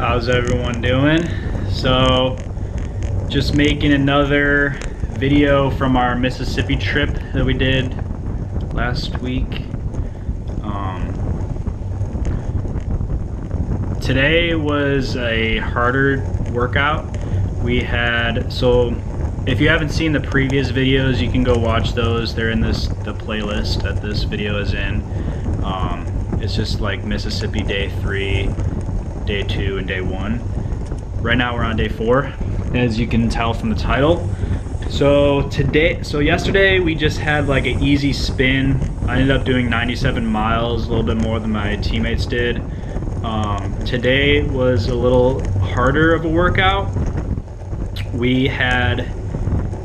How's everyone doing? So, just making another video from our Mississippi trip that we did last week. Today was a harder workout. We had, so if you haven't seen the previous videos, you can go watch those. They're in the playlist that this video is in. It's just like Mississippi day 3, day 2, and day 1. Right now we're on day 4, as you can tell from the title. So yesterday we just had like an easy spin. I ended up doing 97 miles, a little bit more than my teammates did. Today was a little harder of a workout. We had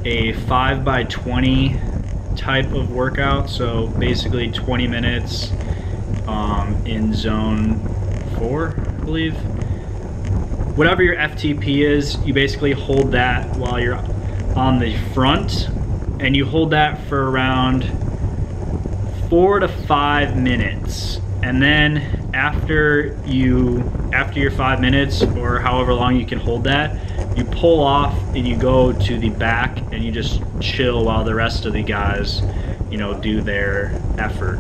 a 5x20 type of workout, so basically 20 minutes in zone 4, I believe. Whatever your FTP is, you basically hold that while you're on the front, and you hold that for around 4 to 5 minutes, and then after your 5 minutes, or however long you can hold that, you pull off and you go to the back and you just chill while the rest of the guys, do their effort.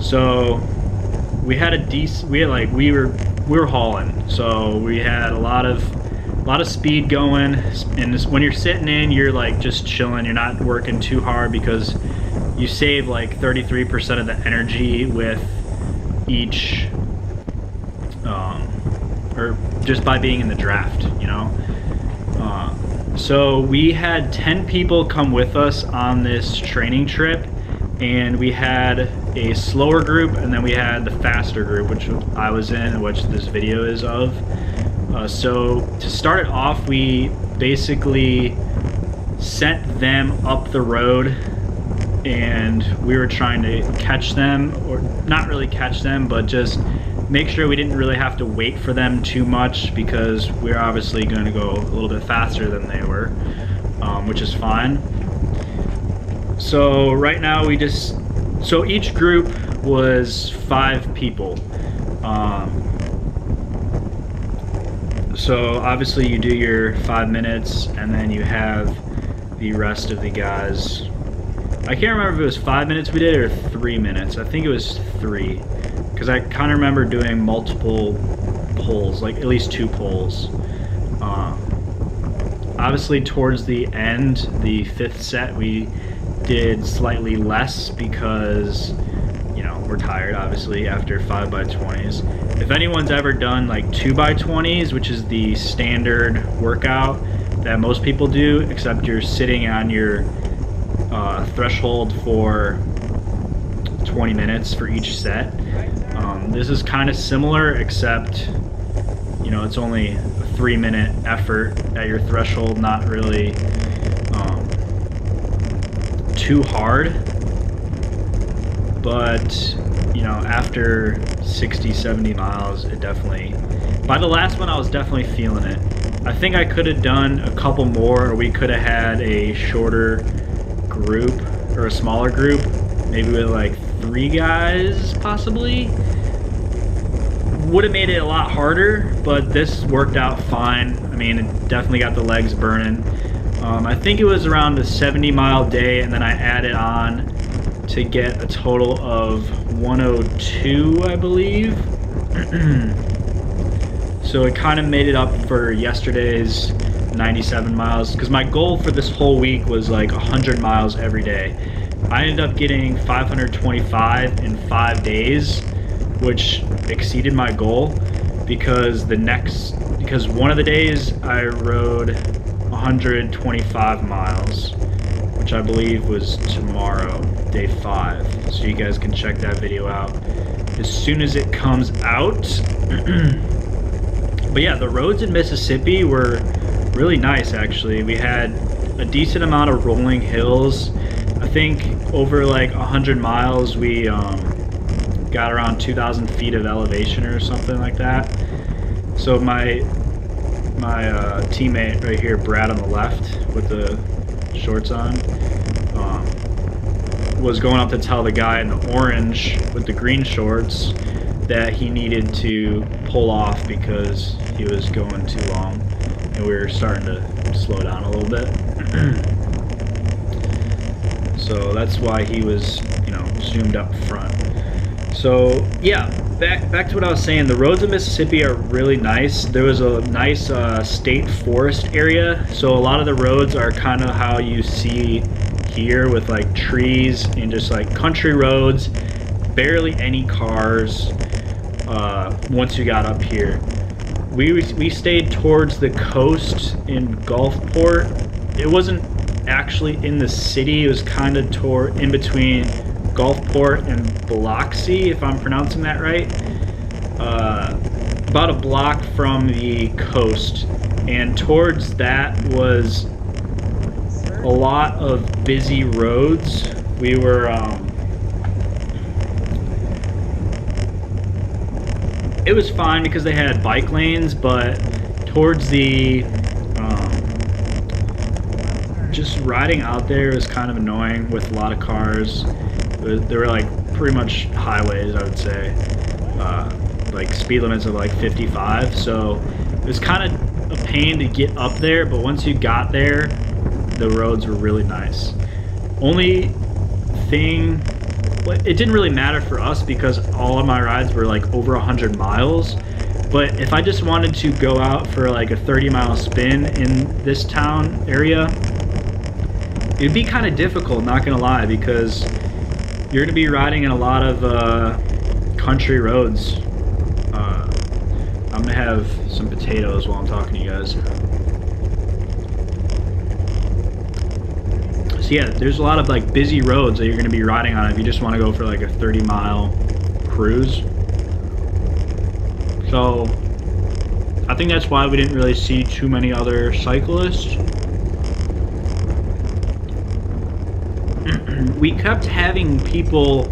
So we had we were hauling, so we had a lot of speed going, and when you're sitting in, you're like just chilling. You're not working too hard because you save like 33% of the energy with each or just by being in the draft, so we had 10 people come with us on this training trip, and we had a slower group and then we had the faster group, which I was in, which this video is of. So to start it off, we basically sent them up the road, and we were trying to catch them, or not really catch them, but just make sure we didn't really have to wait for them too much, because we're obviously going to go a little bit faster than they were, which is fine. So right now so each group was 5 people. So obviously you do your 5 minutes, and then you have the rest of the guys. I can't remember if it was 5 minutes we did or 3 minutes. I think it was 3, because I kind of remember doing multiple pulls, like at least 2 pulls. Obviously towards the end, the 5th set, we did slightly less because we're tired, obviously, after 5x20s. If anyone's ever done like 2x20s, which is the standard workout that most people do, except you're sitting on your threshold for 20 minutes for each set. This is kind of similar, except it's only a 3-minute effort at your threshold, not really too hard, but after 60-70 miles, it definitely, by the last one I was definitely feeling it. I think I could have done a couple more, or we could have had a shorter group or a smaller group, maybe with like 3 guys possibly. Would have made it a lot harder, but this worked out fine. I mean, it definitely got the legs burning. I think it was around a 70-mile day, and then I added on to get a total of 102, I believe. So it kind of made it up for yesterday's 97 miles, because my goal for this whole week was like 100 miles every day. I ended up getting 525 in 5 days, which exceeded my goal, because one of the days I rode 125 miles, which I believe was tomorrow, day 5. So you guys can check that video out as soon as it comes out. But yeah, the roads in Mississippi were really nice, actually. We had a decent amount of rolling hills. I think over like 100 miles we got around 2,000 feet of elevation or something like that. So my teammate right here, Brad on the left with the shorts on, was going up to tell the guy in the orange with the green shorts that he needed to pull off because he was going too long and we were starting to slow down a little bit. So that's why he was, you know, zoomed up front. So yeah, back to what I was saying. The roads of Mississippi are really nice. There was a nice state forest area, so a lot of the roads are kind of how you see here, with like trees and just like country roads, barely any cars. Once you got up here, we stayed towards the coast in Gulfport. It wasn't actually in the city. It was kind of in between Gulfport and Biloxi, if I'm pronouncing that right. About a block from the coast, and towards that was a lot of busy roads. We were it was fine because they had bike lanes, but towards the just riding out there was kind of annoying with a lot of cars. They were like pretty much highways, I would say, like speed limits of like 55. So it was kind of a pain to get up there, but once you got there, the roads were really nice. Only thing, it didn't really matter for us because all of my rides were like over 100 miles. But if I just wanted to go out for like a 30-mile spin in this town area, it'd be kind of difficult, not gonna lie, because you're gonna be riding in a lot of country roads. I'm gonna have some potatoes while I'm talking to you guys. So yeah, there's a lot of like busy roads that you're gonna be riding on if you just want to go for like a 30-mile cruise. So I think that's why we didn't really see too many other cyclists. We kept having people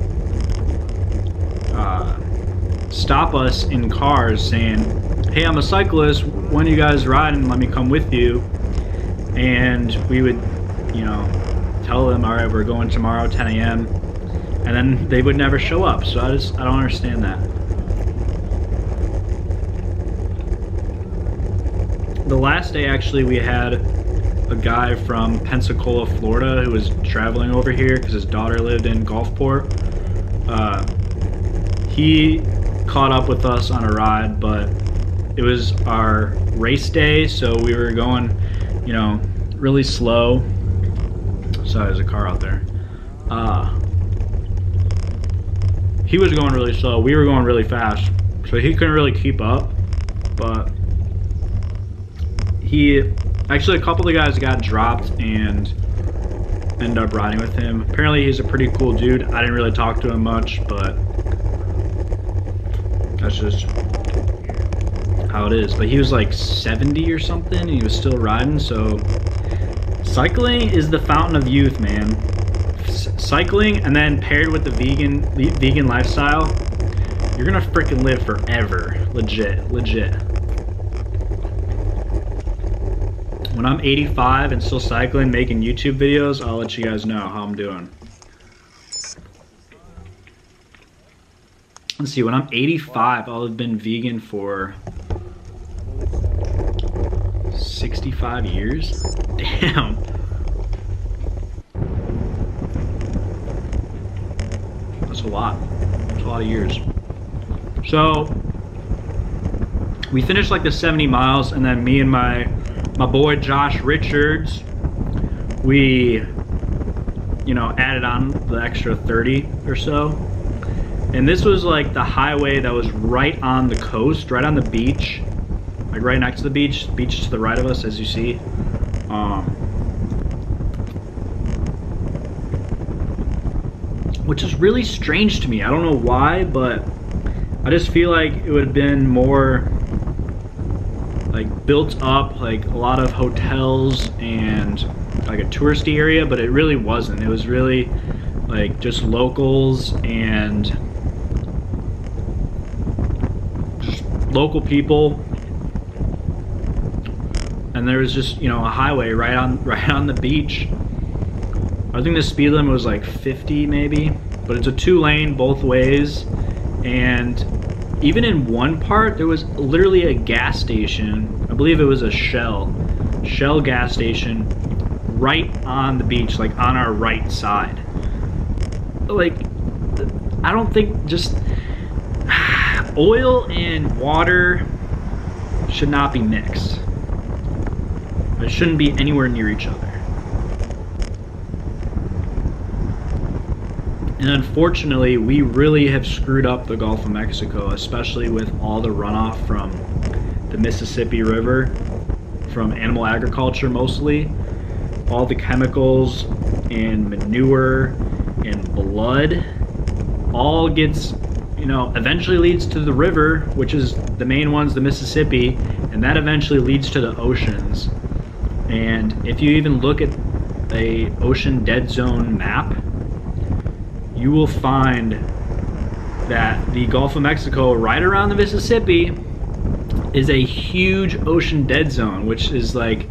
stop us in cars saying, "Hey, I'm a cyclist, when you guys riding? Let me come with you." And we would, you know, tell them, "All right, we're going tomorrow 10 a.m. and then they would never show up. So I don't understand that. The last day, actually, we had a guy from Pensacola, Florida, who was traveling over here because his daughter lived in Gulfport. He caught up with us on a ride, but it was our race day, so we were going, you know, really slow. Sorry, there's a car out there. He was going really slow. We were going really fast, so he couldn't really keep up. But actually, a couple of the guys got dropped and ended up riding with him. Apparently, he's a pretty cool dude. I didn't really talk to him much, but that's just how it is. But he was like 70 or something, and he was still riding. So cycling is the fountain of youth, man. Cycling, and then paired with the vegan lifestyle, you're gonna freaking live forever. Legit. When I'm 85 and still cycling, making YouTube videos, I'll let you guys know how I'm doing. Let's see, when I'm 85, I'll have been vegan for 65 years? Damn. That's a lot. That's a lot of years. So, we finished like the 70 miles, and then me and my boy Josh Richards, we, you know, added on the extra 30 or so. And this was like the highway that was right on the coast, right on the beach, like right next to the beach to the right of us, as you see. Which is really strange to me. I don't know why, but I just feel like it would have been more like built up, like a lot of hotels and like a touristy area, but it really wasn't. It was really like just locals and just local people, and there was just, you know, a highway right on the beach. I think the speed limit was like 50 maybe, but it's a 2-lane both ways, and even in one part, there was literally a gas station. I believe it was a Shell gas station right on the beach, like on our right side. Like, I don't think just oil and water should not be mixed. It shouldn't be anywhere near each other. And unfortunately, we really have screwed up the Gulf of Mexico, especially with all the runoff from the Mississippi River, from animal agriculture mostly. All the chemicals and manure and blood all gets, you know, eventually leads to the river, which is the main one's the Mississippi, and that eventually leads to the oceans. And if you even look at a ocean dead zone map, you will find that the Gulf of Mexico, right around the Mississippi, is a huge ocean dead zone, which is like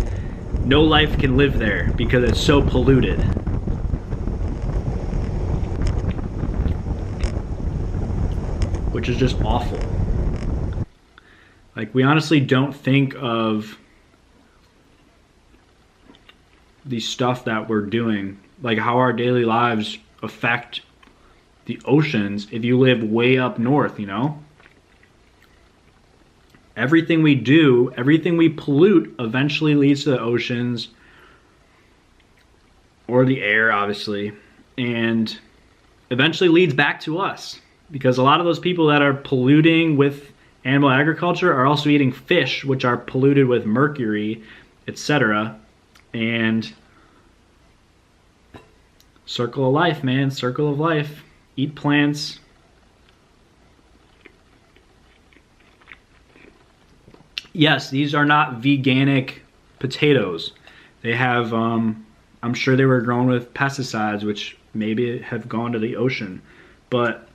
no life can live there because it's so polluted. Which is just awful. Like, we honestly don't think of the stuff that we're doing, like how our daily lives affect the oceans if you live way up north, you know? Everything we do, everything we pollute eventually leads to the oceans or the air, obviously, and eventually leads back to us, because a lot of those people that are polluting with animal agriculture are also eating fish, which are polluted with mercury, etc. And circle of life, man, circle of life. Eat plants. Yes, these are not veganic potatoes. They have, I'm sure they were grown with pesticides, which maybe have gone to the ocean. But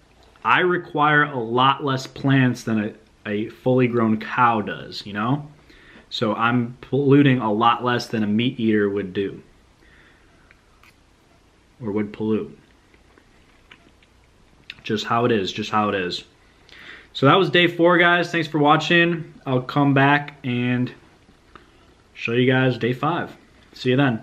I require a lot less plants than a fully grown cow does, you know? So I'm polluting a lot less than a meat eater would do. Or would pollute. Just how it is, just how it is. So that was day 4, guys. Thanks for watching. I'll come back and show you guys day 5. See you then.